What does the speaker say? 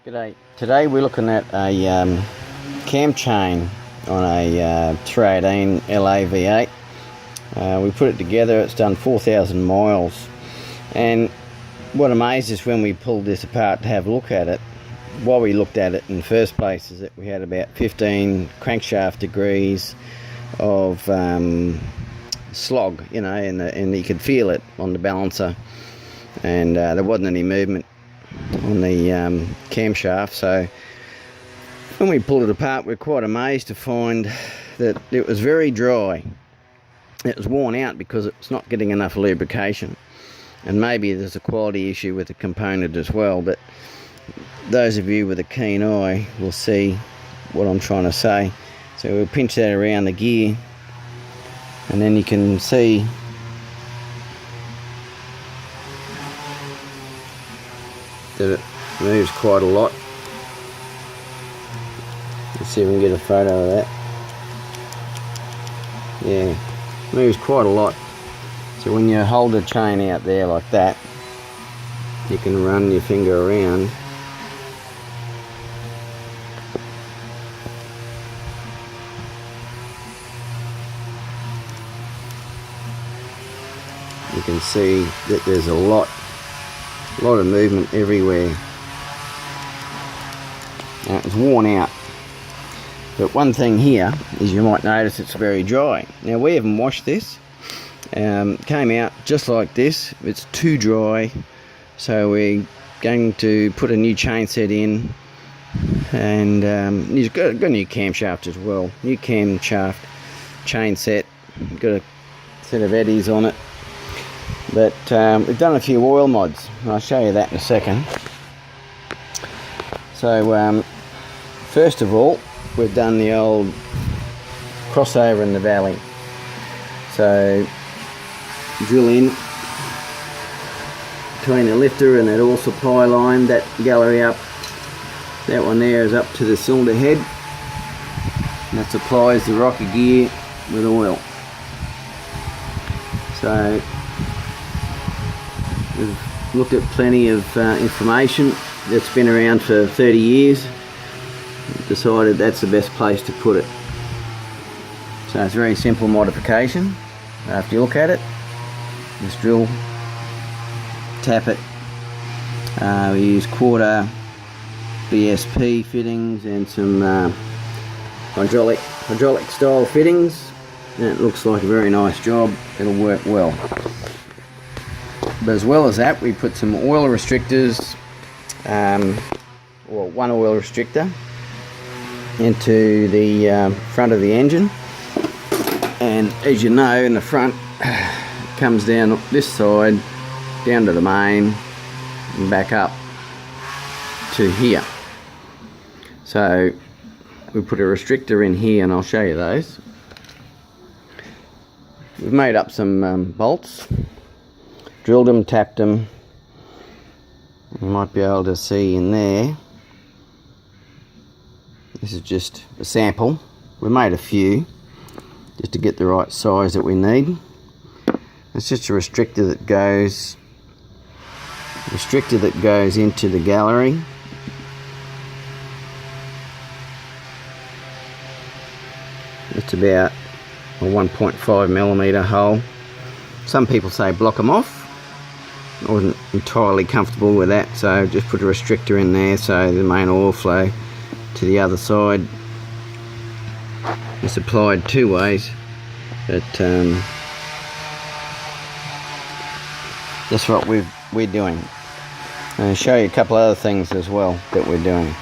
G'day. Today we're looking at a cam chain on a 318 LA V8. We put it together, it's done 4,000 miles, and what amazed us when we pulled this apart to have a look at it, why we looked at it in the first place, is that we had about 15 crankshaft degrees of slog, you know, and you could feel it on the balancer, and there wasn't any movement on the camshaft. So when we pulled it apart, we're quite amazed to find that it was very dry. It was worn out because it's not getting enough lubrication, and maybe there's a quality issue with the component as well, but those of you with a keen eye will see what I'm trying to say. So we'll pinch that around the gear, and then you can see that it moves quite a lot. Let's see if we can get a photo of that. Yeah, moves quite a lot. So when you hold the chain out there like that, you can run your finger around. You can see that there's a lot of movement everywhere. Now, it's worn out, but one thing here is you might notice it's very dry. Now, we haven't washed this. Came out just like this. It's too dry, so we're going to put a new chain set in, and you've got a new camshaft as well. New camshaft chain set, got a set of eddies on it. But we've done a few oil mods, and I'll show you that in a second. So first of all, we've done the old crossover in the valley. So drill in between the lifter and that oil supply line, that gallery up, that one there is up to the cylinder head, and that supplies the rocker gear with oil. So we've looked at plenty of information that's been around for 30 years. We've decided that's the best place to put it. So it's a very simple modification. After you look at it, just drill, tap it. We use quarter BSP fittings and some hydraulic style fittings, and it looks like a very nice job. It'll work well. But as well as that, we put some oil restrictors, or one oil restrictor, into the front of the engine. And as you know, in the front, it comes down this side, down to the main, and back up to here. So we put a restrictor in here, and I'll show you those. We've made up some bolts. Drilled them, tapped them. You might be able to see in there. This is just a sample. We made a few just to get the right size that we need. It's just a restrictor that goes into the gallery. It's about a 1.5mm hole. Some people say block them off. I wasn't entirely comfortable with that, so just put a restrictor in there so the main oil flow to the other side. It's applied two ways, but that's what we're doing. I'll show you a couple other things as well that we're doing.